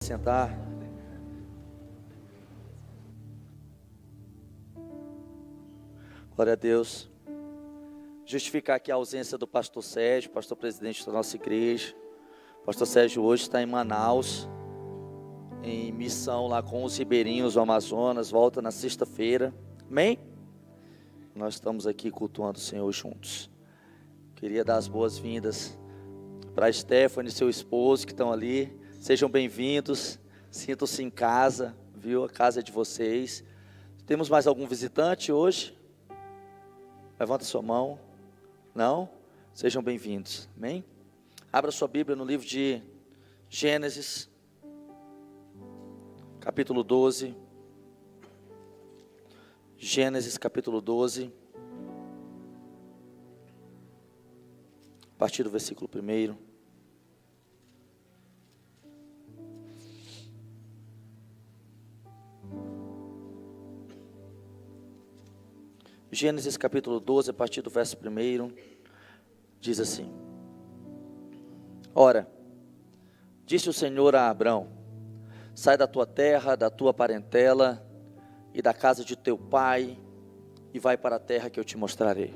sentar. Glória a Deus. Justificar aqui a ausência do pastor Sérgio, pastor presidente da nossa igreja. O pastor Sérgio hoje está em Manaus, em missão lá com os ribeirinhos do Amazonas, volta na sexta-feira. Amém? Nós estamos aqui cultuando o Senhor juntos. Queria dar as boas-vindas para a Stephanie e seu esposo que estão ali. Sejam bem-vindos, sintam-se em casa, viu? A casa é de vocês. Temos mais algum visitante hoje? Levanta sua mão. Não? Sejam bem-vindos. Amém? Abra sua Bíblia no livro de Gênesis, capítulo 12. Gênesis, capítulo 12. A partir do versículo 1. Gênesis capítulo 12, a partir do verso 1, diz assim: Ora, disse o Senhor a Abrão: sai da tua terra, da tua parentela e da casa de teu pai, e vai para a terra que eu te mostrarei.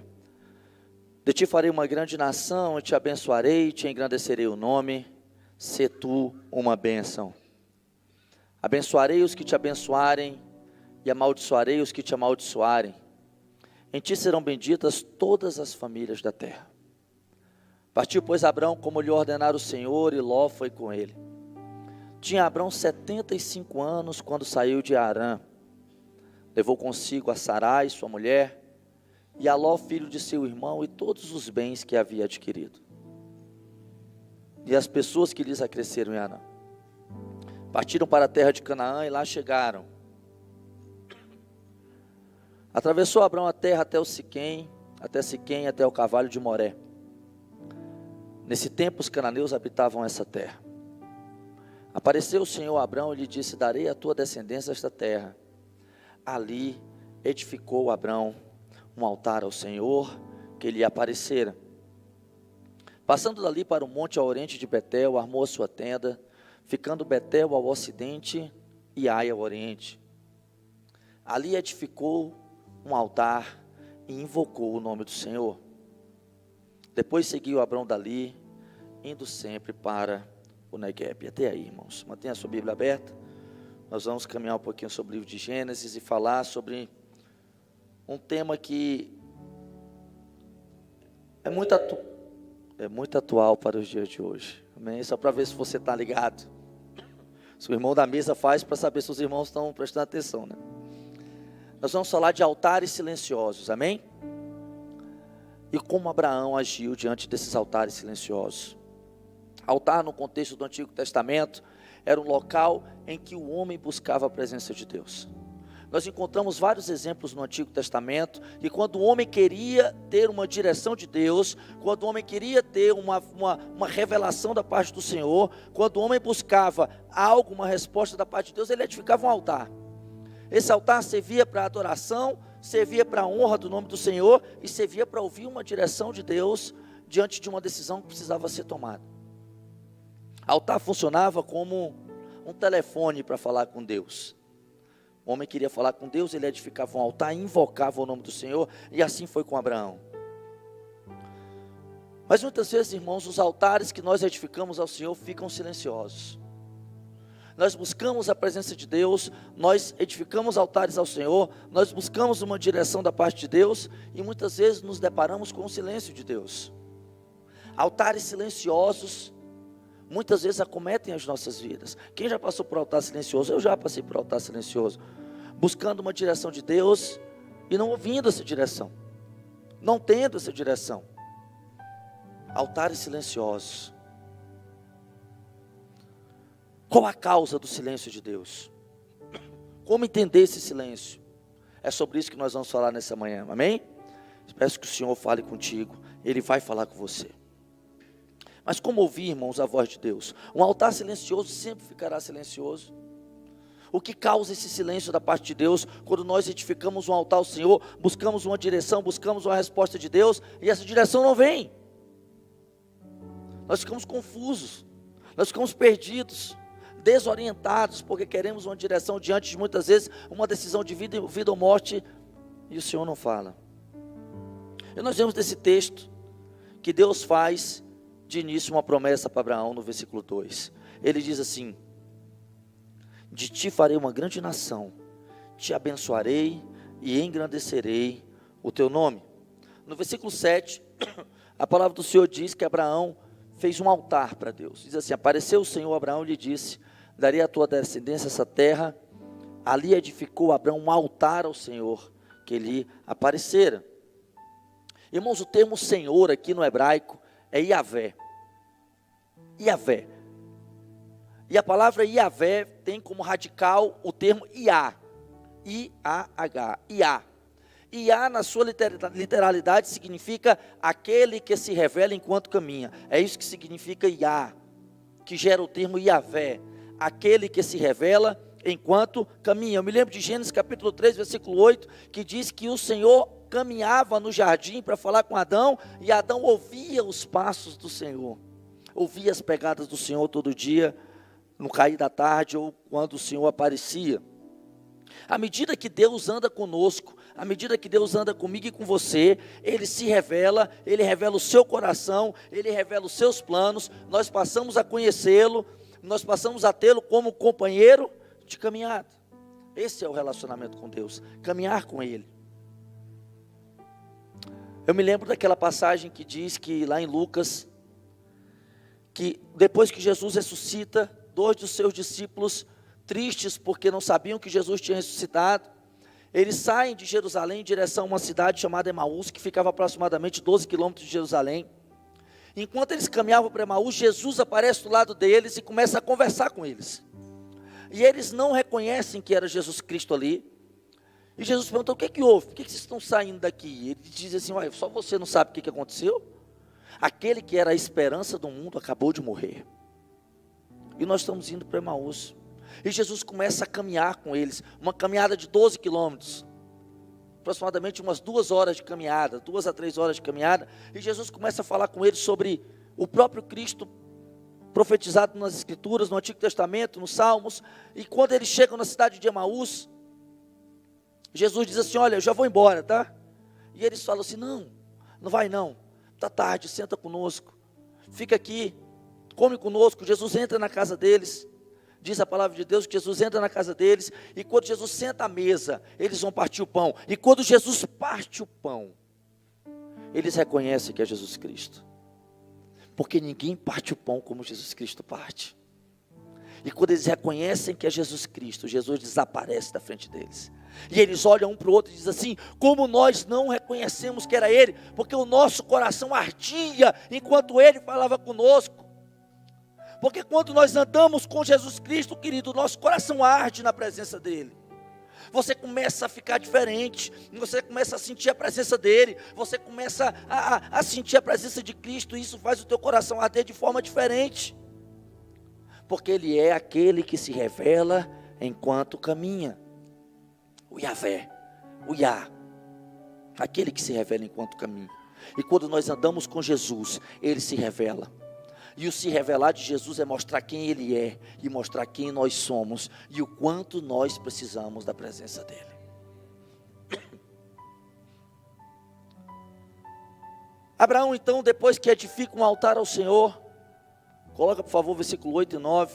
De ti farei uma grande nação, e te abençoarei, e te engrandecerei o nome, sê tu uma bênção. Abençoarei os que te abençoarem, e amaldiçoarei os que te amaldiçoarem. Em ti serão benditas todas as famílias da terra. Partiu, pois, Abrão como lhe ordenara o Senhor, e Ló foi com ele. Tinha Abrão 75 anos quando saiu de Harã. Levou consigo a Sarai, sua mulher, e a Ló, filho de seu irmão, e todos os bens que havia adquirido. E as pessoas que lhes acresceram em Harã. Partiram para a terra de Canaã e lá chegaram. Atravessou Abrão a terra até Siquém, até o carvalho de Moré. Nesse tempo os cananeus habitavam essa terra. Apareceu o Senhor a Abrão e lhe disse: darei à tua descendência esta terra. Ali edificou Abrão um altar ao Senhor que lhe aparecera. Passando dali para o monte ao oriente de Betel, armou a sua tenda, ficando Betel ao ocidente e Ai ao oriente. Ali edificou um altar e invocou o nome do Senhor. Depois seguiu Abrão dali, indo sempre para o Neguebe. Até aí, irmãos, mantenha a sua Bíblia aberta. Nós vamos caminhar um pouquinho sobre o livro de Gênesis e falar sobre um tema que é muito atual para os dias de hoje. Amém? Só para ver se você está ligado. Se o irmão da mesa faz para saber se os irmãos estão prestando atenção, né? Nós vamos falar de altares silenciosos, amém? E como Abraão agiu diante desses altares silenciosos. Altar, no contexto do Antigo Testamento, era um local em que o homem buscava a presença de Deus. Nós encontramos vários exemplos no Antigo Testamento, que quando o homem queria ter uma direção de Deus, quando o homem queria ter uma revelação da parte do Senhor, quando o homem buscava algo, uma resposta da parte de Deus, ele edificava um altar. Esse altar servia para adoração, servia para a honra do nome do Senhor e servia para ouvir uma direção de Deus diante de uma decisão que precisava ser tomada. Altar funcionava como um telefone para falar com Deus. O homem queria falar com Deus, ele edificava um altar, invocava o nome do Senhor, e assim foi com Abraão. Mas muitas vezes, irmãos, os altares que nós edificamos ao Senhor ficam silenciosos. Nós buscamos a presença de Deus, nós edificamos altares ao Senhor, nós buscamos uma direção da parte de Deus, e muitas vezes nos deparamos com o silêncio de Deus. Altares silenciosos, muitas vezes acometem as nossas vidas. Quem já passou por altar silencioso? Eu já passei por altar silencioso, buscando uma direção de Deus, e não ouvindo essa direção, não tendo essa direção. Altares silenciosos. Qual a causa do silêncio de Deus? Como entender esse silêncio? É sobre isso que nós vamos falar nessa manhã, amém? Espero que o Senhor fale contigo, Ele vai falar com você. Mas como ouvir, irmãos, a voz de Deus? Um altar silencioso sempre ficará silencioso. O que causa esse silêncio da parte de Deus, quando nós edificamos um altar ao Senhor, buscamos uma direção, buscamos uma resposta de Deus, e essa direção não vem? Nós ficamos confusos, nós ficamos perdidos. desorientados, porque queremos uma direção diante de muitas vezes uma decisão de vida ou morte, e o Senhor não fala. E nós vemos nesse texto que Deus faz de início uma promessa para Abraão no versículo 2. Ele diz assim: de ti farei uma grande nação, te abençoarei e engrandecerei o teu nome. No versículo 7, a palavra do Senhor diz que Abraão fez um altar para Deus. Diz assim: apareceu o Senhor a Abraão e lhe disse: darei à tua descendência essa terra. Ali edificou Abraão um altar ao Senhor que lhe aparecera. Irmãos, o termo Senhor aqui no hebraico é Yahvé. Yahvé. E a palavra Yahvé tem como radical o termo Iá. I-A-H. Iá. Iá, na sua literalidade, significa aquele que se revela enquanto caminha. É isso que significa Iá, que gera o termo Yahvé. Aquele que se revela enquanto caminha. Eu me lembro de Gênesis capítulo 3, versículo 8, que diz que o Senhor caminhava no jardim para falar com Adão, e Adão ouvia os passos do Senhor, ouvia as pegadas do Senhor todo dia, no cair da tarde ou quando o Senhor aparecia. À medida que Deus anda conosco, à medida que Deus anda comigo e com você, Ele se revela, Ele revela o seu coração, Ele revela os seus planos, nós passamos a conhecê-lo, nós passamos a tê-lo como companheiro de caminhada. Esse é o relacionamento com Deus, caminhar com Ele. Eu me lembro daquela passagem que diz que lá em Lucas, que depois que Jesus ressuscita, 2 dos seus discípulos, tristes porque não sabiam que Jesus tinha ressuscitado, eles saem de Jerusalém em direção a uma cidade chamada Emaús, que ficava aproximadamente 12 quilômetros de Jerusalém. Enquanto eles caminhavam para Emaús, Jesus aparece do lado deles e começa a conversar com eles. E eles não reconhecem que era Jesus Cristo ali. E Jesus perguntou: o que houve? Por que vocês estão saindo daqui? E ele diz assim: olha, só você não sabe o que aconteceu? Aquele que era a esperança do mundo acabou de morrer. E nós estamos indo para Emaús. E Jesus começa a caminhar com eles, uma caminhada de 12 quilômetros, aproximadamente umas 2 horas de caminhada, 2 a 3 horas de caminhada, e Jesus começa a falar com eles sobre o próprio Cristo, profetizado nas Escrituras, no Antigo Testamento, nos Salmos. E quando eles chegam na cidade de Emaús, Jesus diz assim: olha, eu já vou embora, tá? E eles falam assim: não vai não, está tarde, senta conosco, fica aqui, come conosco. Jesus entra na casa deles. Diz a palavra de Deus que Jesus entra na casa deles, e quando Jesus senta à mesa, eles vão partir o pão. E quando Jesus parte o pão, eles reconhecem que é Jesus Cristo. Porque ninguém parte o pão como Jesus Cristo parte. E quando eles reconhecem que é Jesus Cristo, Jesus desaparece da frente deles. E eles olham um para o outro e dizem assim: como nós não reconhecemos que era Ele? Porque o nosso coração ardia enquanto Ele falava conosco. Porque quando nós andamos com Jesus Cristo, querido, nosso coração arde na presença dEle. Você começa a ficar diferente, você começa a sentir a presença dEle, você começa a sentir a presença de Cristo, e isso faz o teu coração arder de forma diferente. Porque Ele é aquele que se revela enquanto caminha. O Yahvé, o Yah, aquele que se revela enquanto caminha. E quando nós andamos com Jesus, Ele se revela. E o se revelar de Jesus é mostrar quem Ele é, e mostrar quem nós somos, e o quanto nós precisamos da presença dEle. Abraão então, depois que edifica um altar ao Senhor, coloca por favor versículo 8 e 9.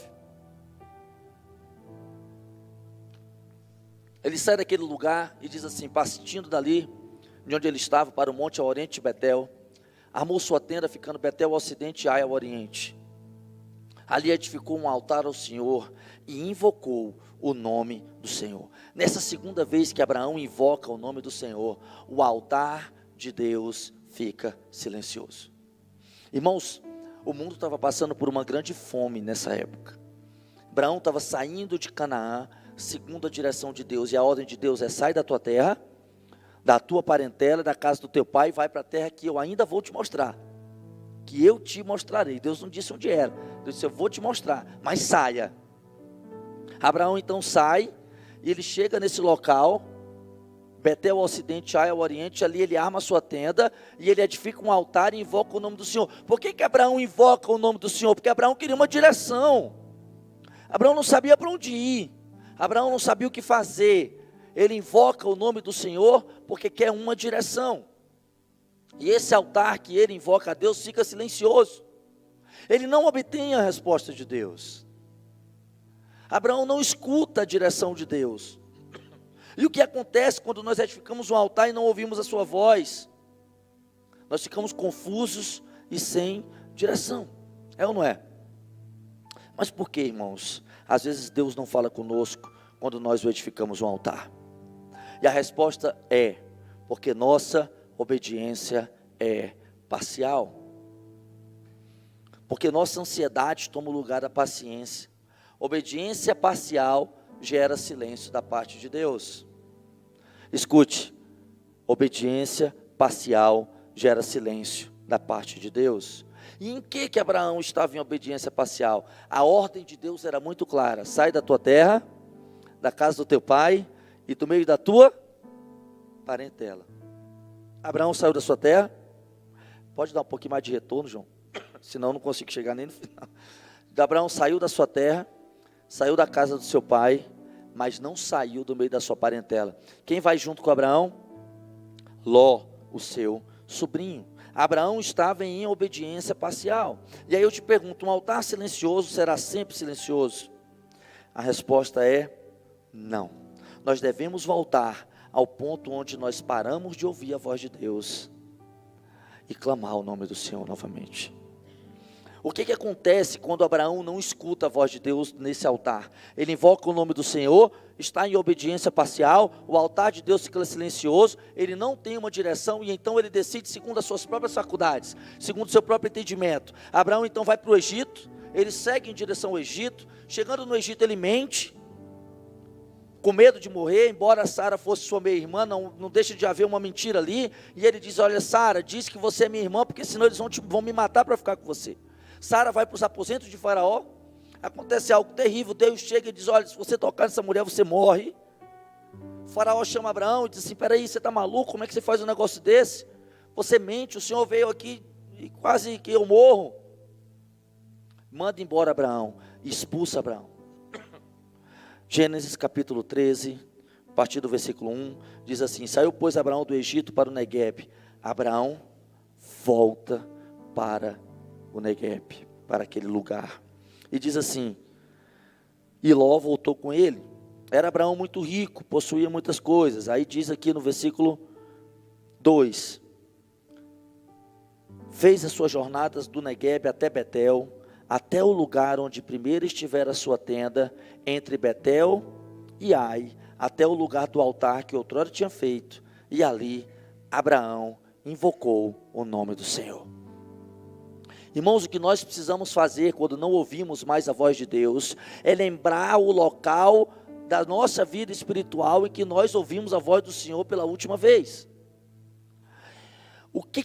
Ele sai daquele lugar e diz assim: partindo dali, de onde ele estava, para o monte ao oriente de Betel, armou sua tenda, ficando Betel ao ocidente e Ai ao oriente. Ali edificou um altar ao Senhor e invocou o nome do Senhor. Nessa segunda vez que Abraão invoca o nome do Senhor, o altar de Deus fica silencioso. Irmãos, o mundo estava passando por uma grande fome nessa época. Abraão estava saindo de Canaã, segundo a direção de Deus, e a ordem de Deus é: sai da tua terra, da tua parentela, da casa do teu pai, vai para a terra que eu ainda vou te mostrar, que eu te mostrarei. Deus não disse onde era, Deus disse: eu vou te mostrar, mas saia. Abraão então sai, e ele chega nesse local, Betel ao ocidente, Ai ao oriente. Ali ele arma a sua tenda, e ele edifica um altar e invoca o nome do Senhor. Por que Abraão invoca o nome do Senhor? Porque Abraão queria uma direção. Abraão não sabia para onde ir, Abraão não sabia o que fazer. Ele invoca o nome do Senhor porque quer uma direção. E esse altar que ele invoca a Deus fica silencioso. Ele não obtém a resposta de Deus. Abraão não escuta a direção de Deus. E o que acontece quando nós edificamos um altar e não ouvimos a sua voz? Nós ficamos confusos e sem direção. É ou não é? Mas por que, irmãos? Às vezes Deus não fala conosco quando nós edificamos um altar. E a resposta é, porque nossa obediência é parcial. Porque nossa ansiedade toma o lugar da paciência. Obediência parcial gera silêncio da parte de Deus. Escute, obediência parcial gera silêncio da parte de Deus. E em que Abraão estava em obediência parcial? A ordem de Deus era muito clara: sai da tua terra, da casa do teu pai e do meio da tua parentela. Abraão saiu da sua terra. Pode dar um pouquinho mais de retorno, João? Senão eu não consigo chegar nem no final. Abraão saiu da sua terra, saiu da casa do seu pai, mas não saiu do meio da sua parentela. Quem vai junto com Abraão? Ló, o seu sobrinho. Abraão estava em obediência parcial. E aí eu te pergunto, um altar silencioso será sempre silencioso? A resposta é não. Nós devemos voltar ao ponto onde nós paramos de ouvir a voz de Deus e clamar o nome do Senhor novamente. O que acontece quando Abraão não escuta a voz de Deus nesse altar? Ele invoca o nome do Senhor, está em obediência parcial, o altar de Deus fica silencioso, ele não tem uma direção e então ele decide segundo as suas próprias faculdades, segundo o seu próprio entendimento. Abraão então vai para o Egito, ele segue em direção ao Egito. Chegando no Egito ele mente, com medo de morrer, embora Sara fosse sua meia-irmã, não deixa de haver uma mentira ali. E ele diz: olha, Sara, diz que você é minha irmã, porque senão eles vão me matar para ficar com você. Sara vai para os aposentos de Faraó, acontece algo terrível, Deus chega e diz: olha, se você tocar nessa mulher, você morre. O Faraó chama Abraão e diz assim: peraí, você está maluco? Como é que você faz um negócio desse? Você mente, o Senhor veio aqui e quase que eu morro. Manda embora Abraão, expulsa Abraão. Gênesis capítulo 13, a partir do versículo 1, diz assim: saiu pois Abraão do Egito para o Neguebe. Abraão volta para o Neguebe, para aquele lugar. E diz assim: e Ló voltou com ele. Era Abraão muito rico, possuía muitas coisas. Aí diz aqui no versículo 2: fez as suas jornadas do Neguebe até Betel, até o lugar onde primeiro estivera a sua tenda, entre Betel e Ai, até o lugar do altar que outrora tinha feito. E ali Abraão invocou o nome do Senhor. Irmãos, o que nós precisamos fazer quando não ouvimos mais a voz de Deus, é lembrar o local da nossa vida espiritual em que nós ouvimos a voz do Senhor pela última vez. O que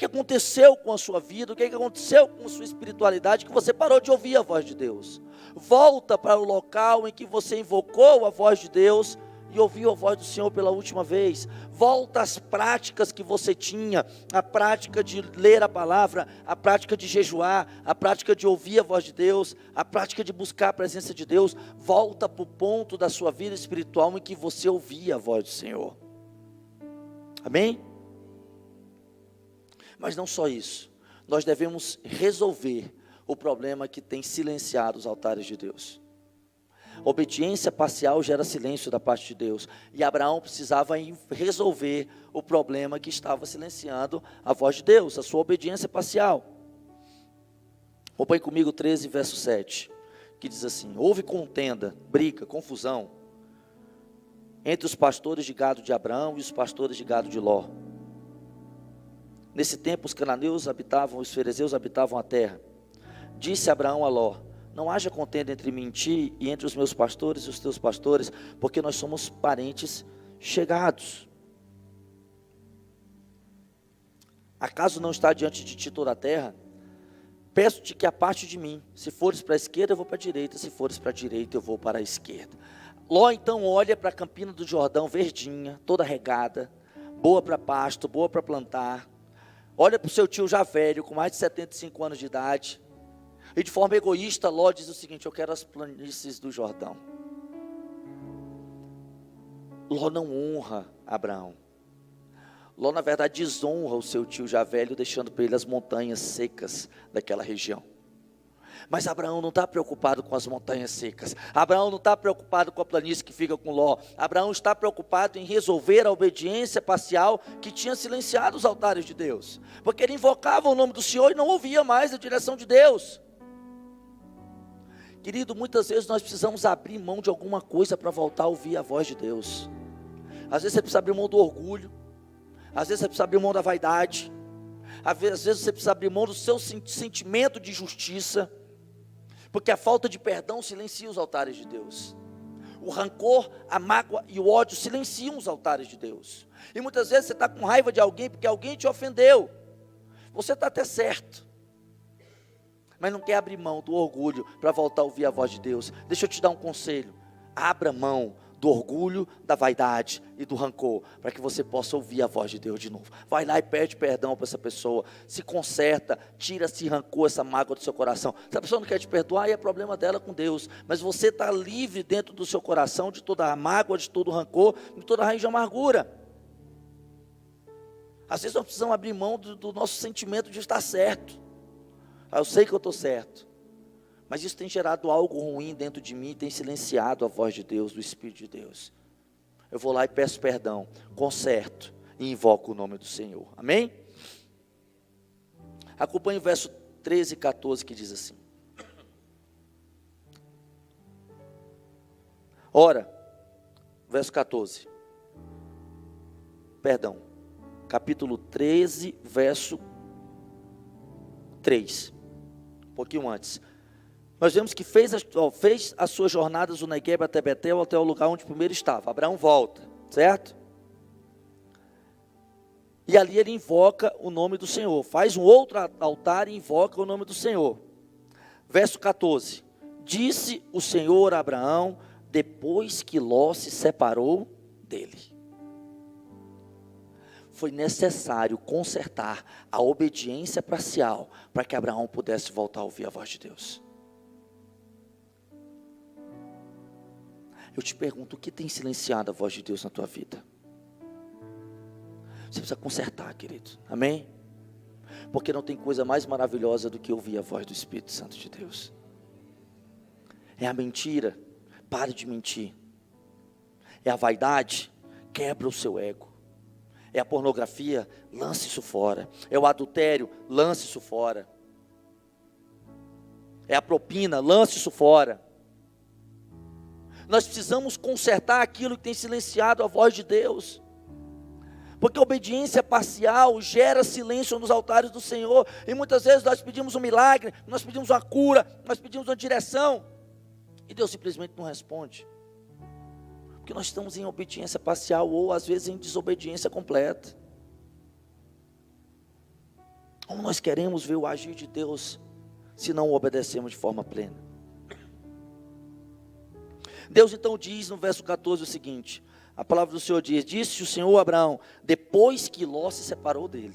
aconteceu com a sua vida, o que aconteceu com a sua espiritualidade, que você parou de ouvir a voz de Deus? Volta para o local em que você invocou a voz de Deus e ouviu a voz do Senhor pela última vez. Volta às práticas que você tinha, a prática de ler a palavra, a prática de jejuar, a prática de ouvir a voz de Deus, a prática de buscar a presença de Deus. Volta para o ponto da sua vida espiritual em que você ouvia a voz do Senhor. Amém? Mas não só isso, nós devemos resolver o problema que tem silenciado os altares de Deus. Obediência parcial gera silêncio da parte de Deus, e Abraão precisava resolver o problema que estava silenciando a voz de Deus, a sua obediência parcial. Acompanhe comigo 13, verso 7, que diz assim: houve contenda, briga, confusão, entre os pastores de gado de Abraão e os pastores de gado de Ló. Nesse tempo os cananeus habitavam, os ferezeus habitavam a terra. Disse Abraão a Ló: não haja contenda entre mim e ti, e entre os meus pastores e os teus pastores, porque nós somos parentes chegados. Acaso não está diante de ti toda a terra? Peço-te que aparte de mim. Se fores para a esquerda, eu vou para a direita. Se fores para a direita, eu vou para a esquerda. Ló então olha para a campina do Jordão, verdinha, toda regada, boa para pasto, boa para plantar. Olha para o seu tio já velho, com mais de 75 anos de idade. E de forma egoísta, Ló diz o seguinte: eu quero as planícies do Jordão. Ló não honra Abraão. Ló, na verdade, desonra o seu tio já velho, deixando para ele as montanhas secas daquela região. Mas Abraão não está preocupado com as montanhas secas. Abraão não está preocupado com a planície que fica com Ló. Abraão está preocupado em resolver a obediência parcial que tinha silenciado os altares de Deus. Porque ele invocava o nome do Senhor e não ouvia mais a direção de Deus. Querido, muitas vezes nós precisamos abrir mão de alguma coisa para voltar a ouvir a voz de Deus. Às vezes você precisa abrir mão do orgulho. Às vezes você precisa abrir mão da vaidade. Às vezes você precisa abrir mão do seu sentimento de justiça. Porque a falta de perdão silencia os altares de Deus. O rancor, a mágoa e o ódio silenciam os altares de Deus. E muitas vezes você está com raiva de alguém porque alguém te ofendeu. Você está até certo, mas não quer abrir mão do orgulho para voltar a ouvir a voz de Deus. Deixa eu te dar um conselho: abra mão do orgulho, da vaidade e do rancor, para que você possa ouvir a voz de Deus de novo. Vai lá e pede perdão para essa pessoa, se conserta, tira esse rancor, essa mágoa do seu coração. Se a pessoa não quer te perdoar, aí é problema dela com Deus, mas você está livre dentro do seu coração de toda a mágoa, de todo o rancor, de toda a raiz de amargura. Às vezes nós precisamos abrir mão do nosso sentimento de estar certo. Eu sei que eu estou certo, mas isso tem gerado algo ruim dentro de mim, tem silenciado a voz de Deus, do Espírito de Deus. Eu vou lá e peço perdão, conserto e invoco o nome do Senhor. Amém? Acompanhe o verso 13 e 14 que diz assim: ora, verso 14, perdão, capítulo 13, verso 3, um pouquinho antes. Nós vemos que fez as suas jornadas do Negueb até Betel, até o lugar onde primeiro estava. Abraão volta, certo? E ali ele invoca o nome do Senhor. Faz um outro altar e invoca o nome do Senhor. Verso 14. Disse o Senhor a Abraão, depois que Ló se separou dele. Foi necessário consertar a obediência parcial para que Abraão pudesse voltar a ouvir a voz de Deus. Eu te pergunto, o que tem silenciado a voz de Deus na tua vida? Você precisa consertar, querido, amém? Porque não tem coisa mais maravilhosa do que ouvir a voz do Espírito Santo de Deus. É a mentira, pare de mentir. É a vaidade, quebra o seu ego. É a pornografia, lance isso fora. É o adultério, lance isso fora. É a propina, lance isso fora. Nós precisamos consertar aquilo que tem silenciado a voz de Deus. Porque a obediência parcial gera silêncio nos altares do Senhor. E muitas vezes nós pedimos um milagre, nós pedimos uma cura, nós pedimos uma direção. E Deus simplesmente não responde. Porque nós estamos em obediência parcial ou às vezes em desobediência completa. Como nós queremos ver o agir de Deus se não o obedecemos de forma plena? Deus então diz no verso 14 o seguinte: a palavra do Senhor diz: disse o Senhor a Abraão, depois que Ló se separou dele: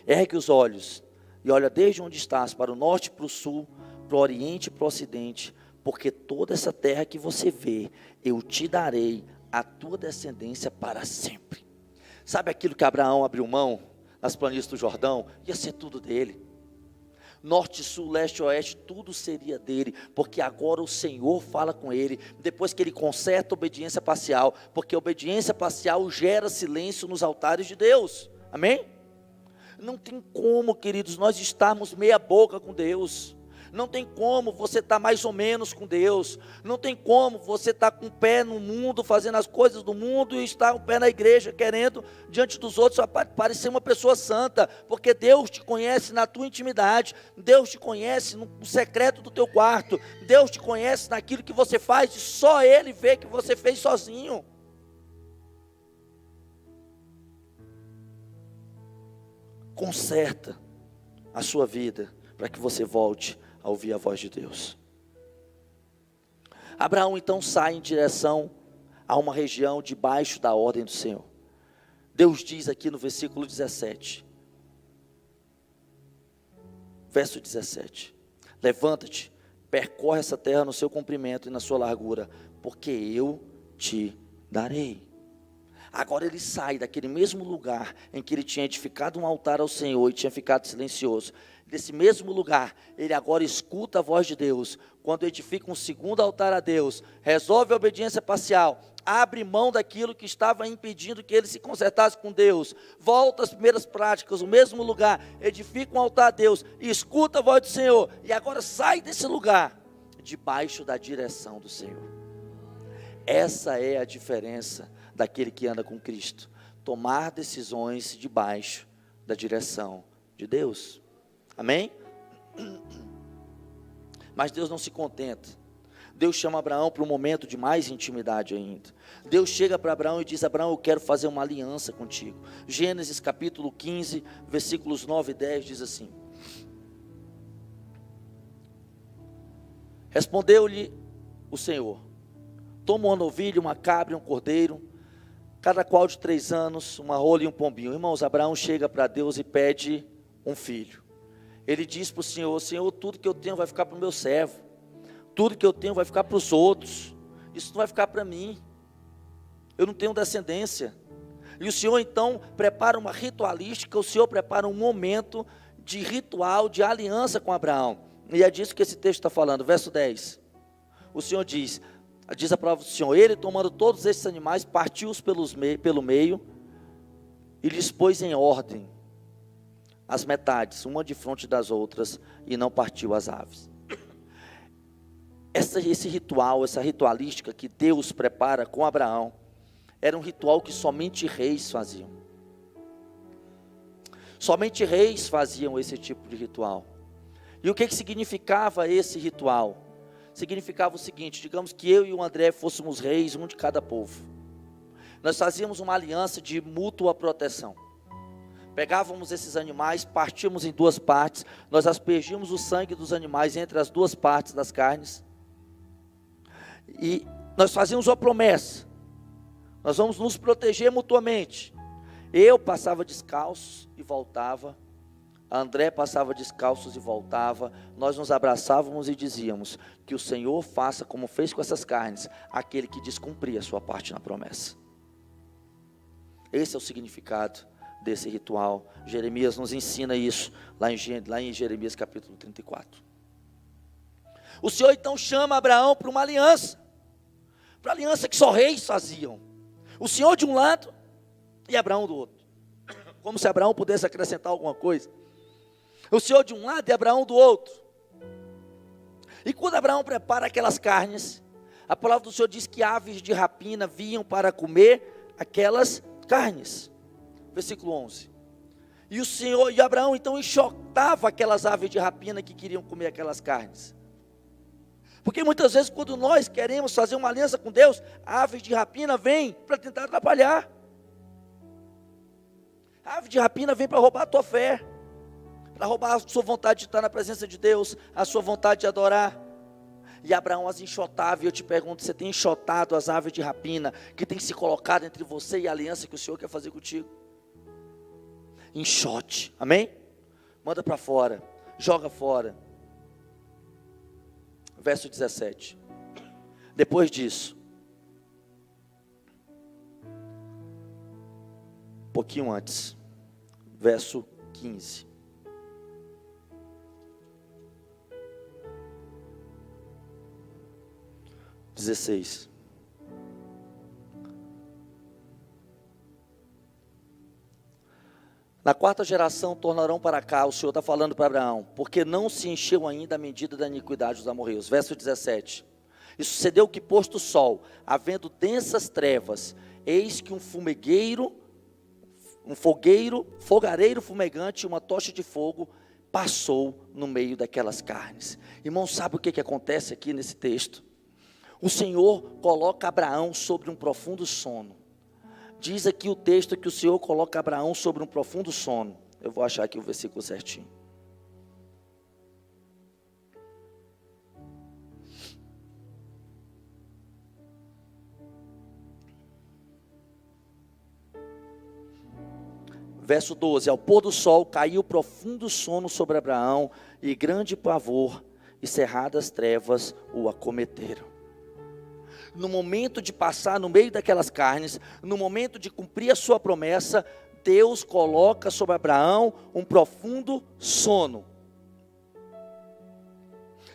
ergue os olhos e olha desde onde estás, para o norte e para o sul, para o oriente e para o ocidente, porque toda essa terra que você vê, eu te darei a tua descendência para sempre. Sabe aquilo que Abraão abriu mão nas planícies do Jordão? Ia ser tudo dele. Norte, sul, leste, oeste, tudo seria dele, porque agora o Senhor fala com ele, depois que ele conserta a obediência parcial, porque a obediência parcial gera silêncio nos altares de Deus, amém? Não tem como, queridos, nós estarmos meia boca com Deus. Não tem como você estar mais ou menos com Deus. Não tem como você estar com o pé no mundo, fazendo as coisas do mundo, e estar com o pé na igreja, querendo diante dos outros parecer uma pessoa santa. Porque Deus te conhece na tua intimidade. Deus te conhece no secreto do teu quarto. Deus te conhece naquilo que você faz e só Ele vê que você fez sozinho. Conserta a sua vida para que você volte a ouvir a voz de Deus. Abraão então sai em direção a uma região debaixo da ordem do Senhor. Deus diz aqui no versículo 17, verso 17: Levanta-te, percorre essa terra no seu comprimento e na sua largura, porque eu te darei. Agora ele sai daquele mesmo lugar em que ele tinha edificado um altar ao Senhor e tinha ficado silencioso. Desse mesmo lugar, ele agora escuta a voz de Deus. Quando edifica um segundo altar a Deus, resolve a obediência parcial, abre mão daquilo que estava impedindo que ele se consertasse com Deus, volta às primeiras práticas, o mesmo lugar, edifica um altar a Deus, escuta a voz do Senhor, e agora sai desse lugar, debaixo da direção do Senhor. Essa é a diferença daquele que anda com Cristo, tomar decisões debaixo da direção de Deus. Amém? Mas Deus não se contenta. Deus chama Abraão para um momento de mais intimidade ainda. Deus chega para Abraão e diz: Abraão, eu quero fazer uma aliança contigo. Gênesis capítulo 15, versículos 9 e 10 diz assim: respondeu-lhe o Senhor: toma uma novilha, uma cabra e um cordeiro, cada qual de 3 anos, uma rola e um pombinho. Irmãos, Abraão chega para Deus e pede um filho. Ele diz para o Senhor: Senhor, tudo que eu tenho vai ficar para o meu servo, tudo que eu tenho vai ficar para os outros, isso não vai ficar para mim, eu não tenho descendência. E o Senhor então prepara uma ritualística, o Senhor prepara um momento de ritual, de aliança com Abraão, e é disso que esse texto está falando. Verso 10, o Senhor diz a palavra do Senhor: ele, tomando todos esses animais, partiu-os pelo meio, e lhes pôs em ordem as metades, uma de frente das outras, e não partiu as aves. Esse ritual, essa ritualística que Deus prepara com Abraão, era um ritual que somente reis faziam. Somente reis faziam esse tipo de ritual. E o que significava esse ritual? Significava o seguinte: digamos que eu e o André fôssemos reis, um de cada povo. Nós fazíamos uma aliança de mútua proteção. Pegávamos esses animais, partíamos em 2 partes, nós aspergíamos o sangue dos animais entre as 2 partes das carnes, e nós fazíamos uma promessa: nós vamos nos proteger mutuamente. Eu passava descalço e voltava, André passava descalços e voltava, nós nos abraçávamos e dizíamos: que o Senhor faça como fez com essas carnes, aquele que descumpria a sua parte na promessa. Esse é o significado desse ritual. Jeremias nos ensina isso, lá em Jeremias capítulo 34. O Senhor então chama Abraão para uma aliança que só reis faziam. O Senhor de um lado e Abraão do outro, como se Abraão pudesse acrescentar alguma coisa. O Senhor de um lado e Abraão do outro. E quando Abraão prepara aquelas carnes, a palavra do Senhor diz que aves de rapina vinham para comer aquelas carnes. Versículo 11. E o Senhor e Abraão então enxotava aquelas aves de rapina que queriam comer aquelas carnes. Porque muitas vezes, quando nós queremos fazer uma aliança com Deus, a ave de rapina vem para tentar atrapalhar. A ave de rapina vem para roubar a tua fé, para roubar a sua vontade de estar na presença de Deus, a sua vontade de adorar. E Abraão as enxotava. E eu te pergunto: você tem enxotado as aves de rapina que tem se colocado entre você e a aliança que o Senhor quer fazer contigo? Enxote, amém? Manda para fora, joga fora. Verso 17. Depois disso, um pouquinho antes, verso 15. (16) Na 4ª geração tornarão para cá, o Senhor está falando para Abraão, porque não se encheu ainda a medida da iniquidade dos amorreus. Verso 17. E sucedeu que, posto o sol, havendo densas trevas, eis que um fogareiro fumegante, uma tocha de fogo, passou no meio daquelas carnes. Irmão, sabe o que acontece aqui nesse texto? O Senhor coloca Abraão sobre um profundo sono. Diz aqui o texto que o Senhor coloca Abraão sobre um profundo sono. Eu vou achar aqui o versículo certinho. Verso 12: ao pôr do sol caiu profundo sono sobre Abraão, e grande pavor e cerradas trevas o acometeram. No momento de passar no meio daquelas carnes, no momento de cumprir a sua promessa, Deus coloca sobre Abraão um profundo sono.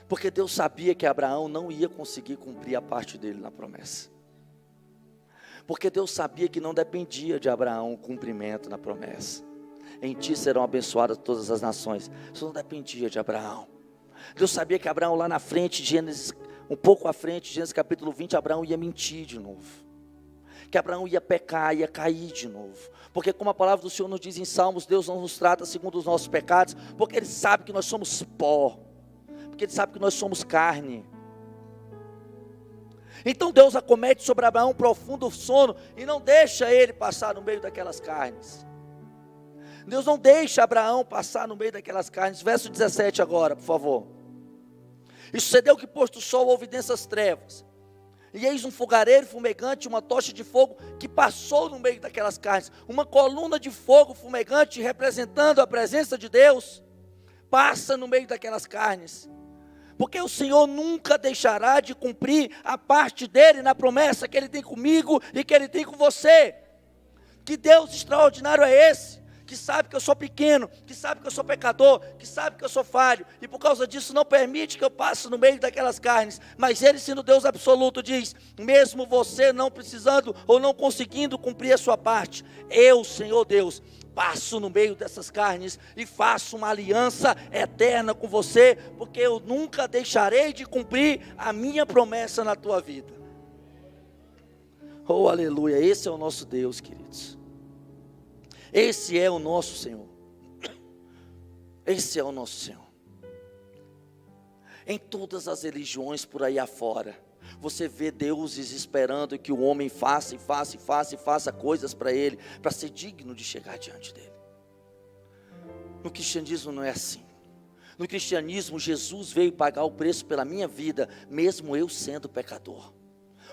Porque Deus sabia que Abraão não ia conseguir cumprir a parte dele na promessa. Porque Deus sabia que não dependia de Abraão o cumprimento na promessa. Em ti serão abençoadas todas as nações. Isso não dependia de Abraão. Deus sabia que Abraão lá na frente, Gênesis, um pouco à frente, Gênesis capítulo 20, Abraão ia mentir de novo. Que Abraão ia pecar, ia cair de novo. Porque como a palavra do Senhor nos diz em Salmos, Deus não nos trata segundo os nossos pecados, porque Ele sabe que nós somos pó. Porque Ele sabe que nós somos carne. Então Deus acomete sobre Abraão um profundo sono e não deixa ele passar no meio daquelas carnes. Deus não deixa Abraão passar no meio daquelas carnes. Verso 17 agora, por favor. E sucedeu que posto o sol houve densas trevas. E eis um fogareiro fumegante, uma tocha de fogo que passou no meio daquelas carnes. Uma coluna de fogo fumegante representando a presença de Deus, passa no meio daquelas carnes. Porque o Senhor nunca deixará de cumprir a parte dele na promessa que Ele tem comigo e que Ele tem com você. Que Deus extraordinário é esse? Que sabe que eu sou pequeno, que sabe que eu sou pecador, que sabe que eu sou falho, e por causa disso não permite que eu passe no meio daquelas carnes. Mas Ele, sendo Deus absoluto, diz: mesmo você não precisando ou não conseguindo cumprir a sua parte, eu, Senhor Deus, passo no meio dessas carnes e faço uma aliança eterna com você, porque eu nunca deixarei de cumprir a minha promessa na tua vida. Oh, aleluia, esse é o nosso Deus, queridos. Esse é o nosso Senhor. Esse é o nosso Senhor. Em todas as religiões por aí afora, você vê deuses esperando que o homem faça coisas para ele, para ser digno de chegar diante dele. No cristianismo não é assim. No cristianismo, Jesus veio pagar o preço pela minha vida, mesmo eu sendo pecador.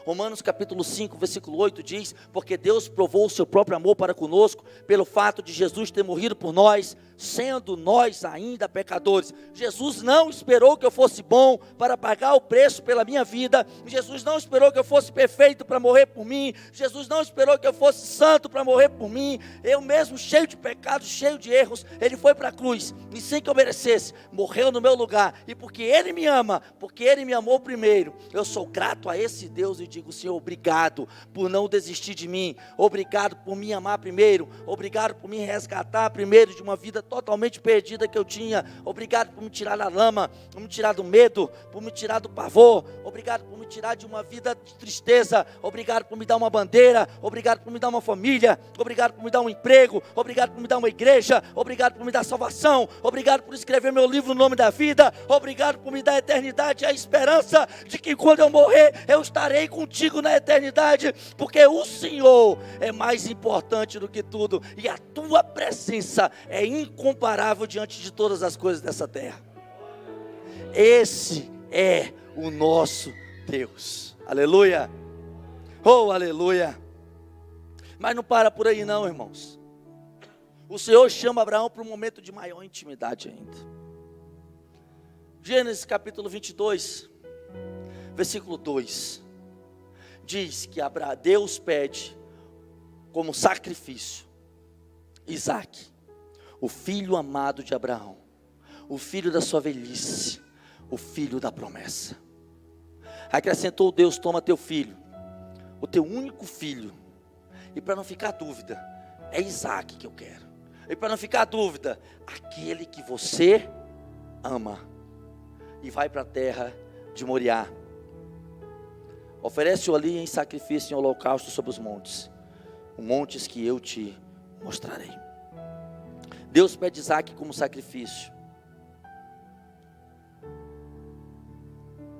Romanos capítulo 5, versículo 8 diz: porque Deus provou o seu próprio amor para conosco, pelo fato de Jesus ter morrido por nós, sendo nós ainda pecadores. Jesus não esperou que eu fosse bom para pagar o preço pela minha vida. Jesus não esperou que eu fosse perfeito para morrer por mim. Jesus não esperou que eu fosse santo para morrer por mim. Eu mesmo, cheio de pecados, cheio de erros, Ele foi para a cruz, e sem que eu merecesse, morreu no meu lugar. E porque Ele me ama, porque Ele me amou primeiro, eu sou grato a esse Deus e digo: Senhor, obrigado por não desistir de mim. Obrigado por me amar primeiro. Obrigado por me resgatar primeiro de uma vida totalmente perdida que eu tinha. Obrigado por me tirar da lama, por me tirar do medo, por me tirar do pavor. Obrigado por me tirar de uma vida de tristeza. Obrigado por me dar uma bandeira. Obrigado por me dar uma família. Obrigado por me dar um emprego. Obrigado por me dar uma igreja. Obrigado por me dar salvação. Obrigado por escrever meu livro, O Nome da Vida. Obrigado por me dar a eternidade e a esperança de que quando eu morrer, eu estarei contigo na eternidade, porque o Senhor é mais importante do que tudo, e a tua presença é incomparável diante de todas as coisas dessa terra. Esse é o nosso Deus. Aleluia. Oh, aleluia. Mas não para por aí não, irmãos. O Senhor chama Abraão para um momento de maior intimidade ainda. Gênesis capítulo 22, versículo 2. Diz que Deus pede como sacrifício Isaque, o filho amado de Abraão, o filho da sua velhice, o filho da promessa. Acrescentou Deus: toma teu filho, o teu único filho, e para não ficar dúvida, é Isaque que eu quero. E para não ficar dúvida, aquele que você ama. E vai para a terra de Moriá. Oferece-o ali em sacrifício, em holocausto sobre os montes que eu te mostrarei. Deus pede Isaque como sacrifício.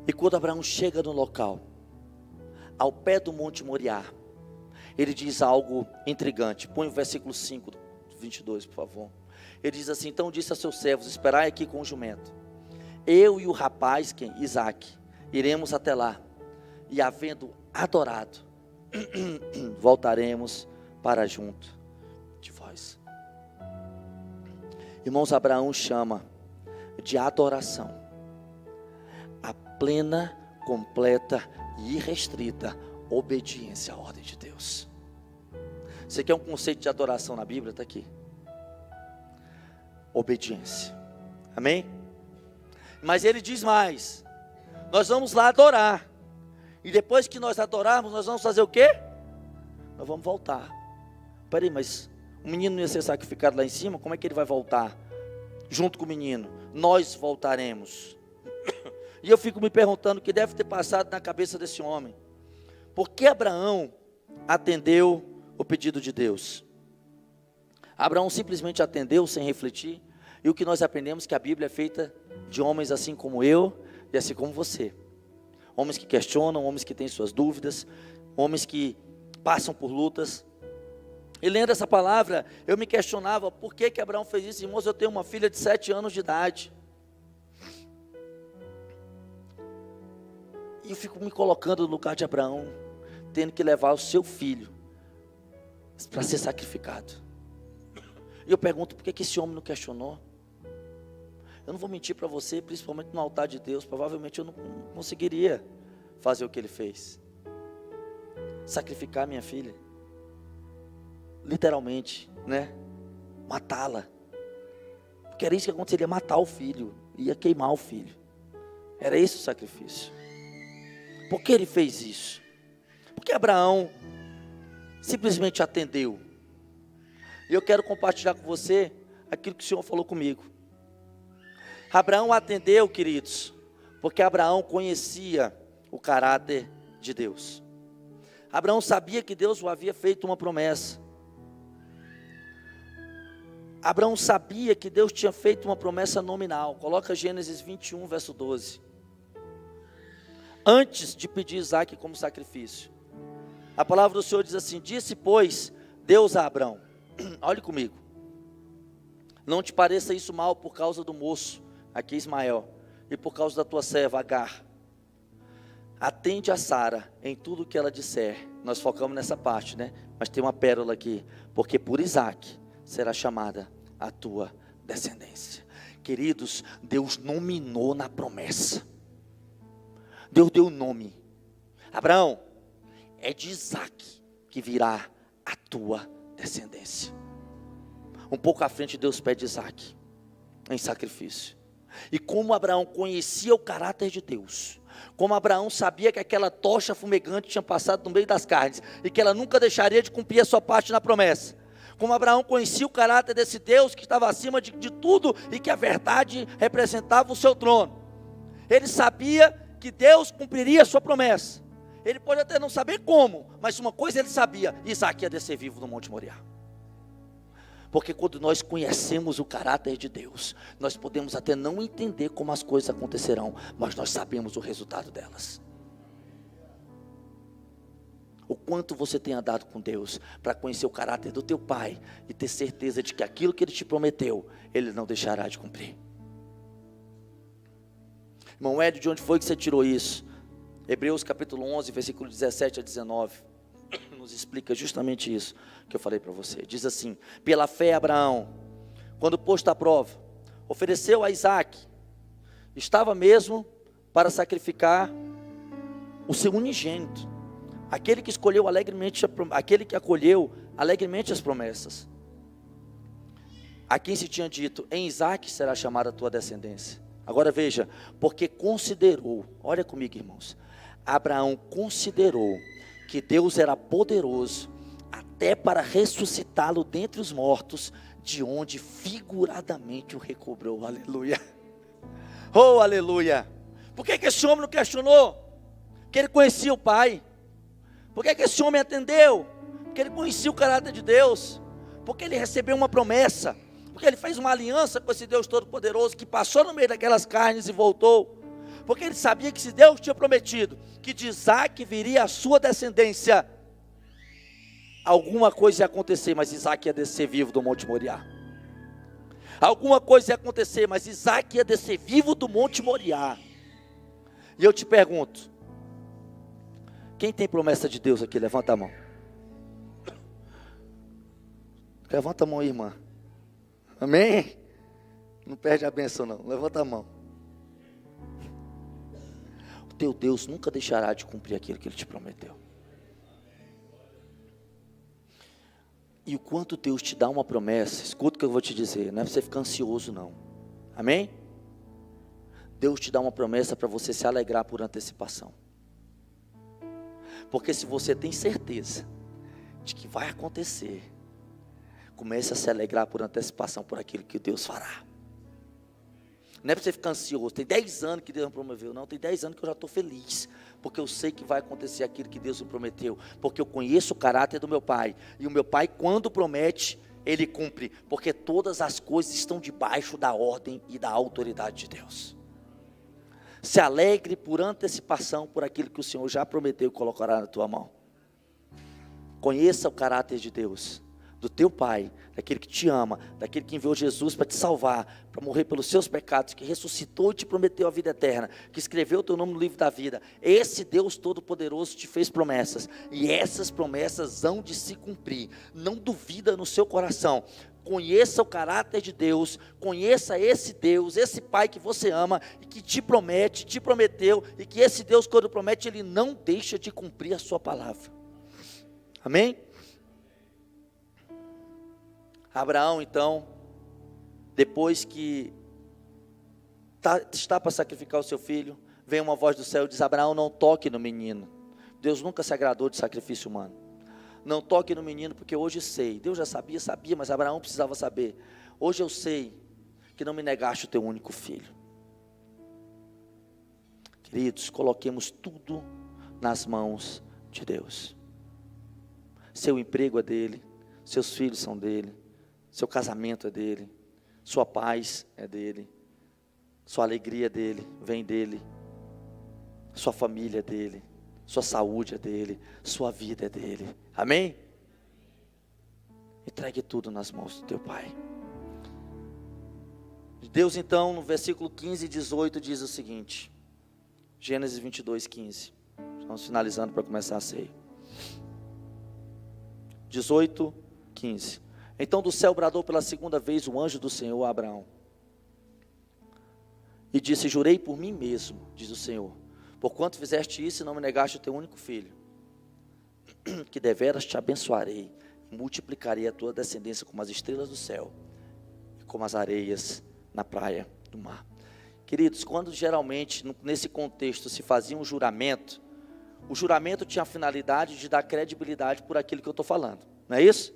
E quando Abraão chega no local, ao pé do monte Moriá, ele diz algo intrigante. Põe o versículo 5, 22, por favor. Ele diz assim: então disse a seus servos: esperai aqui com o jumento. Eu e o rapaz, Isaque, iremos até lá. E havendo adorado, voltaremos para junto de vós. Irmãos, Abraão chama de adoração plena, completa e irrestrita obediência à ordem de Deus. Você quer um conceito de adoração na Bíblia? Está aqui. Obediência. Amém? Mas ele diz mais: nós vamos lá adorar. E depois que nós adorarmos, nós vamos fazer o quê? Nós vamos voltar. Peraí, mas o menino não ia ser sacrificado lá em cima? Como é que ele vai voltar? Junto com o menino. Nós voltaremos. E eu fico me perguntando o que deve ter passado na cabeça desse homem. Por que Abraão atendeu o pedido de Deus? Abraão simplesmente atendeu sem refletir. E o que nós aprendemos é que a Bíblia é feita de homens assim como eu e assim como você. Homens que questionam, homens que têm suas dúvidas, homens que passam por lutas. E lendo essa palavra, eu me questionava por que Abraão fez isso. Irmãos, eu tenho uma filha de 7 anos de idade. E eu fico me colocando no lugar de Abraão, tendo que levar o seu filho para ser sacrificado. E eu pergunto, por que esse homem não questionou? Eu não vou mentir para você, principalmente no altar de Deus, provavelmente eu não conseguiria fazer o que ele fez. Sacrificar minha filha. Literalmente, né? Matá-la. Porque era isso que aconteceria, matar o filho, ia queimar o filho. Era esse o sacrifício. Por que ele fez isso? Porque Abraão simplesmente atendeu. E eu quero compartilhar com você aquilo que o Senhor falou comigo. Abraão atendeu, queridos, porque Abraão conhecia o caráter de Deus. Abraão sabia que Deus o havia feito uma promessa. Abraão sabia que Deus tinha feito uma promessa nominal. Coloca Gênesis 21, verso 12. Antes de pedir Isaque como sacrifício. A palavra do Senhor diz assim: disse, pois, Deus a Abraão. Olhe comigo. Não te pareça isso mal por causa do moço, aqui Ismael, e por causa da tua serva Agar. Atende a Sara em tudo o que ela disser. Nós focamos nessa parte, né? Mas tem uma pérola aqui. Porque por Isaque será chamada a tua descendência. Queridos, Deus nominou na promessa. Deus deu o nome. Abraão, é de Isaque que virá a tua descendência. Um pouco à frente Deus pede Isaque em sacrifício. E como Abraão conhecia o caráter de Deus, como Abraão sabia que aquela tocha fumegante tinha passado no meio das carnes, e que ela nunca deixaria de cumprir a sua parte na promessa, como Abraão conhecia o caráter desse Deus que estava acima de tudo, e que a verdade representava o seu trono, ele sabia que Deus cumpriria a sua promessa. Ele pode até não saber como, mas uma coisa ele sabia: Isaque ia descer vivo no Monte Moriá. Porque quando nós conhecemos o caráter de Deus, nós podemos até não entender como as coisas acontecerão, mas nós sabemos o resultado delas. O quanto você tem andado com Deus para conhecer o caráter do teu Pai e ter certeza de que aquilo que Ele te prometeu, Ele não deixará de cumprir. Irmão Hélio, de onde foi que você tirou isso? Hebreus capítulo 11, versículo 17 a 19, nos explica justamente isso que eu falei para você. Diz assim: pela fé Abraão, quando posto à prova, ofereceu a Isaque, estava mesmo para sacrificar o seu unigênito, aquele que escolheu alegremente, aquele que acolheu alegremente as promessas, a quem se tinha dito: em Isaque será chamada a tua descendência. Agora veja, porque considerou, olha comigo irmãos, Abraão considerou que Deus era poderoso até para ressuscitá-lo dentre os mortos, de onde figuradamente o recobrou. Aleluia. Oh, aleluia. Por que esse homem não questionou? Porque ele conhecia o Pai. Por que esse homem atendeu? Porque ele conhecia o caráter de Deus. Porque ele recebeu uma promessa. Porque ele fez uma aliança com esse Deus Todo-Poderoso, que passou no meio daquelas carnes e voltou. Porque ele sabia que se Deus tinha prometido que de Isaque viria a sua descendência, alguma coisa ia acontecer, mas Isaque ia descer vivo do Monte Moriá. Alguma coisa ia acontecer, mas Isaque ia descer vivo do Monte Moriá. E eu te pergunto, quem tem promessa de Deus aqui? Levanta a mão. Levanta a mão aí, irmã. Amém? Não perde a bênção não, levanta a mão. teu Deus nunca deixará de cumprir aquilo que Ele te prometeu. E o quanto Deus te dá uma promessa, escuta o que eu vou te dizer, não é para você ficar ansioso não, amém? Deus te dá uma promessa para você se alegrar por antecipação, porque se você tem certeza de que vai acontecer, comece a se alegrar por antecipação por aquilo que Deus fará. Não é para você ficar ansioso, tem 10 anos que Deus me prometeu, não, tem 10 anos que eu já estou feliz, porque eu sei que vai acontecer aquilo que Deus me prometeu, porque eu conheço o caráter do meu Pai, e o meu Pai quando promete, Ele cumpre, porque todas as coisas estão debaixo da ordem e da autoridade de Deus. Se alegre por antecipação, por aquilo que o Senhor já prometeu e colocará na tua mão. Conheça o caráter de Deus, do teu Pai, daquele que te ama, daquele que enviou Jesus para te salvar, para morrer pelos seus pecados, que ressuscitou e te prometeu a vida eterna, que escreveu o teu nome no livro da vida. Esse Deus Todo-Poderoso te fez promessas, e essas promessas hão de se cumprir. Não duvida no seu coração. Conheça o caráter de Deus, conheça esse Deus, esse Pai que você ama e que te promete, te prometeu, e que esse Deus quando promete, Ele não deixa de cumprir a sua palavra. Amém? Abraão então, depois que está para sacrificar o seu filho, vem uma voz do céu e diz: Abraão, não toque no menino. Deus nunca se agradou de sacrifício humano. Não toque no menino, porque hoje sei. Deus já sabia, mas Abraão precisava saber. Hoje eu sei que não me negaste o teu único filho. Queridos, coloquemos tudo nas mãos de Deus. Seu emprego é dele, seus filhos são dele, seu casamento é dele, sua paz é dele, sua alegria é dele, vem dele, sua família é dele, sua saúde é dele, sua vida é dele, amém? Entregue tudo nas mãos do teu Pai. Deus então, no versículo 15 e 18 diz o seguinte, Gênesis 22, 15, estamos finalizando para começar a ceia. 18, 15. Então do céu bradou pela segunda vez o anjo do Senhor a Abraão. E disse: jurei por mim mesmo, diz o Senhor, porquanto fizeste isso e não me negaste o teu único filho, que deveras te abençoarei, e multiplicarei a tua descendência como as estrelas do céu, e como as areias na praia do mar. Queridos, quando geralmente nesse contexto se fazia um juramento, o juramento tinha a finalidade de dar credibilidade por aquilo que eu estou falando, não é isso?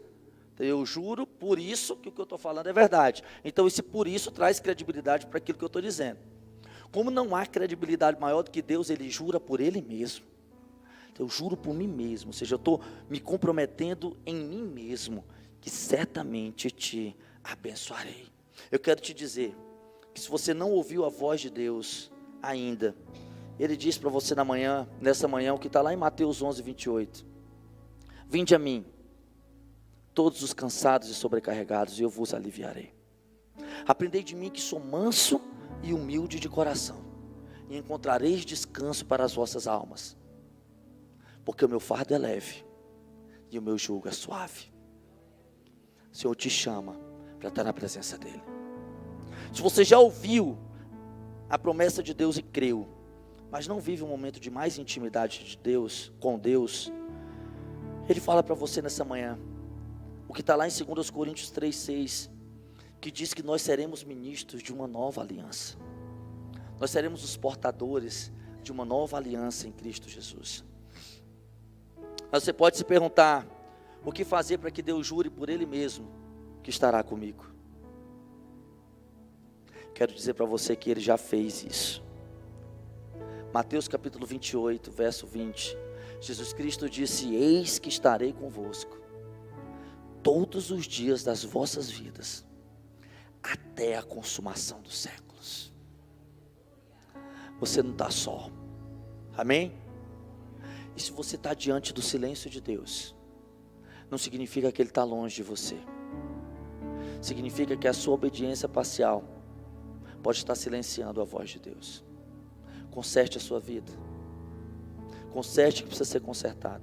Então, eu juro por isso que o que eu estou falando é verdade. Então esse por isso traz credibilidade para aquilo que eu estou dizendo. Como não há credibilidade maior do que Deus, Ele jura por Ele mesmo. Então, eu juro por mim mesmo, ou seja, eu estou me comprometendo em mim mesmo, que certamente te abençoarei. Eu quero te dizer, que se você não ouviu a voz de Deus ainda, Ele diz para você nessa manhã, o que está lá em Mateus 11, 28. Vinde a mim, todos os cansados e sobrecarregados, e eu vos aliviarei. Aprendei de mim que sou manso e humilde de coração, e encontrareis descanso para as vossas almas, porque o meu fardo é leve, e o meu jugo é suave. O Senhor te chama para estar na presença dEle. Se você já ouviu a promessa de Deus e creu, mas não vive um momento de mais intimidade de Deus, com Deus, Ele fala para você nessa manhã, o que está lá em 2 Coríntios 3,6, que diz que nós seremos ministros de uma nova aliança. Nós seremos os portadores de uma nova aliança em Cristo Jesus. Mas você pode se perguntar, o que fazer para que Deus jure por Ele mesmo que estará comigo? Quero dizer para você que Ele já fez isso. Mateus capítulo 28, verso 20. Jesus Cristo disse: eis que estarei convosco todos os dias das vossas vidas, até a consumação dos séculos. Você não está só, amém? E se você está diante do silêncio de Deus, não significa que Ele está longe de você. Significa que a sua obediência parcial pode estar silenciando a voz de Deus. Conserte a sua vida. Conserte o que precisa ser consertado.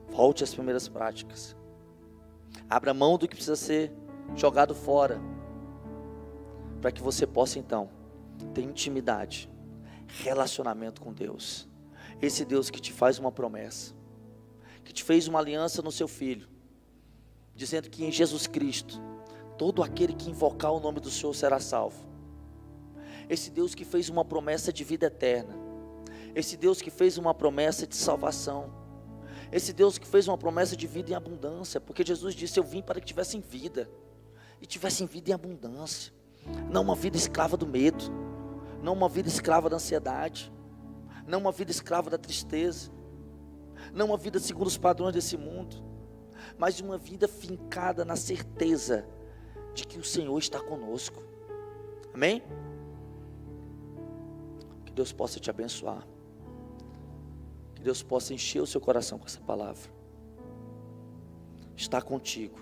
Volte às primeiras práticas. Abra mão do que precisa ser jogado fora, para que você possa então ter intimidade, relacionamento com Deus. Esse Deus que te faz uma promessa, que te fez uma aliança no seu Filho, dizendo que em Jesus Cristo, todo aquele que invocar o nome do Senhor será salvo. Esse Deus que fez uma promessa de vida eterna. Esse Deus que fez uma promessa de salvação. Esse Deus que fez uma promessa de vida em abundância. Porque Jesus disse: eu vim para que tivessem vida. E tivessem vida em abundância. Não uma vida escrava do medo. Não uma vida escrava da ansiedade. Não uma vida escrava da tristeza. Não uma vida segundo os padrões desse mundo. Mas uma vida fincada na certeza de que o Senhor está conosco. Amém? Que Deus possa te abençoar. Que Deus possa encher o seu coração com essa palavra. Estar contigo.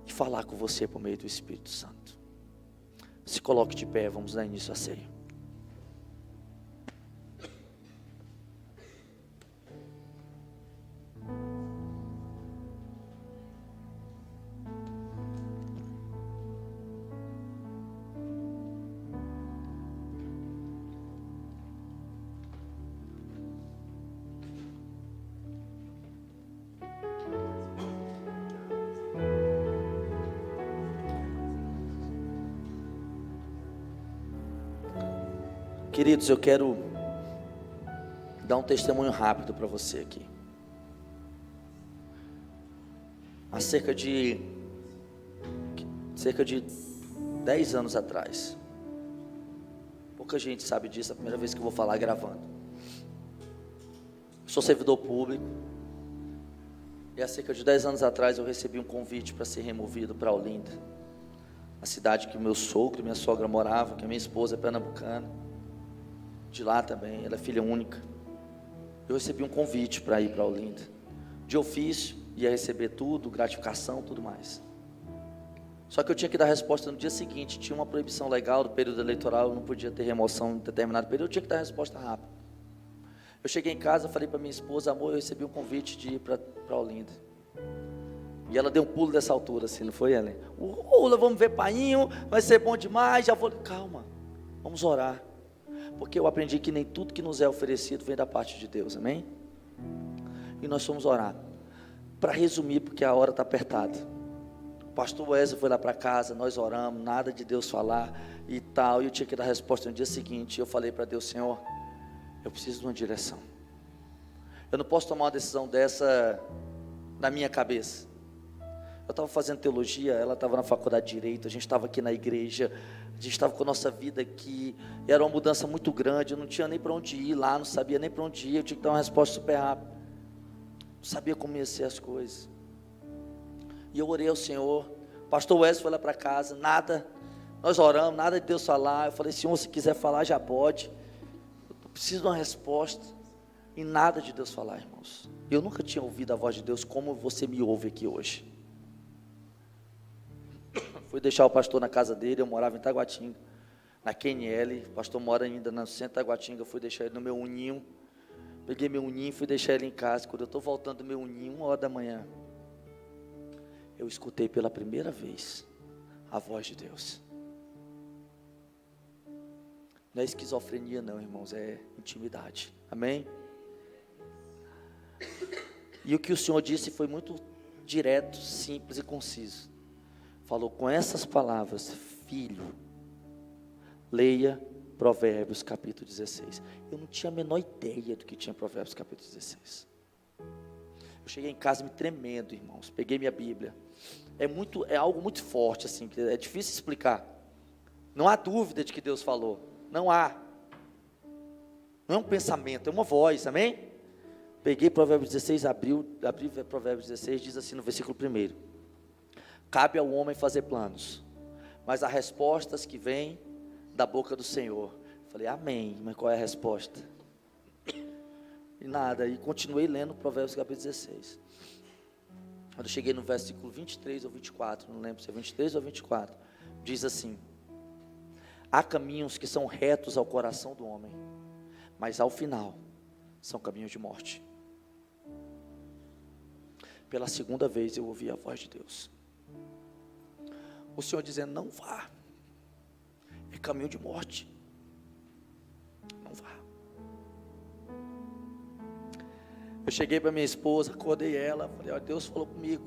E falar com você por meio do Espírito Santo. Se coloque de pé, vamos dar início à ceia. Queridos, eu quero dar um testemunho rápido para você aqui. Há cerca de 10 anos atrás, pouca gente sabe disso, é a primeira vez que eu vou falar gravando. Eu sou servidor público, e há cerca de 10 anos atrás eu recebi um convite para ser removido para Olinda, a cidade que o meu sogro e minha sogra moravam, que a minha esposa é pernambucana. De lá também, ela é filha única. Eu recebi um convite para ir para Olinda, de ofício, ia receber tudo, gratificação, tudo mais. Só que eu tinha que dar resposta no dia seguinte. Tinha uma proibição legal do período eleitoral, eu não podia ter remoção em determinado período, eu tinha que dar resposta rápida. Eu cheguei em casa, falei para minha esposa: amor, eu recebi um convite de ir para Olinda. E ela deu um pulo dessa altura assim, não foi, Ellen? Vamos ver painho, vai ser bom demais, já vou. Calma, vamos orar. Porque eu aprendi que nem tudo que nos é oferecido vem da parte de Deus, amém? E nós fomos orar. Para resumir, porque a hora está apertada. O pastor Wesley foi lá para casa, nós oramos, nada de Deus falar e tal. E eu tinha que dar resposta no dia seguinte. Eu falei para Deus: Senhor, eu preciso de uma direção. Eu não posso tomar uma decisão dessa na minha cabeça. Eu estava fazendo teologia, ela estava na faculdade de Direito, a gente estava aqui na igreja, a gente estava com a nossa vida aqui, era uma mudança muito grande, eu não tinha nem para onde ir lá, não sabia nem para onde ir, eu tinha que dar uma resposta super rápida, não sabia como ia ser as coisas. E eu orei ao Senhor, o pastor Wesley foi lá para casa, nada, nós oramos, nada de Deus falar. Eu falei: Senhor, se quiser falar já pode, eu preciso de uma resposta. E nada de Deus falar, irmãos. Eu nunca tinha ouvido a voz de Deus como você me ouve aqui hoje. Fui deixar o pastor na casa dele, eu morava em Taguatinga, na QNL, o pastor mora ainda no centro de Taguatinga. Eu fui deixar ele no meu uninho, peguei meu uninho e fui deixar ele em casa. Quando eu estou voltando do meu uninho, 1h da manhã, eu escutei pela primeira vez a voz de Deus. Não é esquizofrenia não, irmãos, é intimidade, amém? E o que o Senhor disse foi muito direto, simples e conciso. Falou com essas palavras: filho, leia Provérbios capítulo 16. Eu não tinha a menor ideia do que tinha Provérbios capítulo 16. Eu cheguei em casa me tremendo, irmãos. Peguei minha Bíblia. É algo muito forte, assim, que é difícil explicar. Não há dúvida de que Deus falou. Não há. Não é um pensamento, é uma voz, amém? Peguei Provérbios 16, abri Provérbios 16, diz assim no versículo 1: cabe ao homem fazer planos, mas há respostas que vêm da boca do Senhor. Falei: amém, mas qual é a resposta? E nada, e continuei lendo Provérbios capítulo 16. Quando eu cheguei no versículo 23 ou 24, não lembro se é 23 ou 24, diz assim: há caminhos que são retos ao coração do homem, mas ao final são caminhos de morte. Pela segunda vez eu ouvi a voz de Deus, o Senhor dizendo: não vá, é caminho de morte. não vá. Eu cheguei para minha esposa, acordei ela, falei, olha, Deus falou comigo,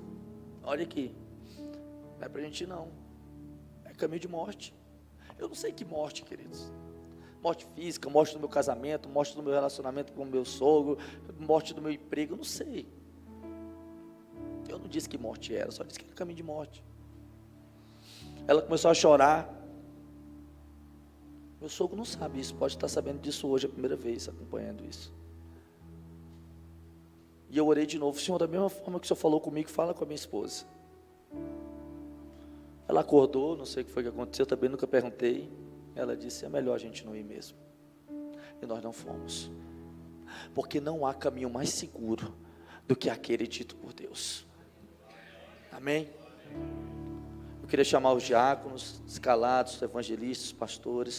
olha aqui, não é para a gente ir não, é caminho de morte. Eu não sei que morte, queridos, morte física, morte do meu casamento, morte do meu relacionamento com o meu sogro, morte do meu emprego, eu não sei. Eu não disse que morte era, só disse que era caminho de morte. Ela começou a chorar. Meu sogro não sabe isso, pode estar sabendo disso hoje, a primeira vez, acompanhando isso. E eu orei de novo, Senhor, da mesma forma que o Senhor falou comigo, fala com a minha esposa. Ela acordou, não sei o que foi que aconteceu, também nunca perguntei. Ela disse, é melhor a gente não ir mesmo. E nós não fomos. Porque não há caminho mais seguro do que aquele dito por Deus. Amém? Eu queria chamar os diáconos, escalados, evangelistas, pastores.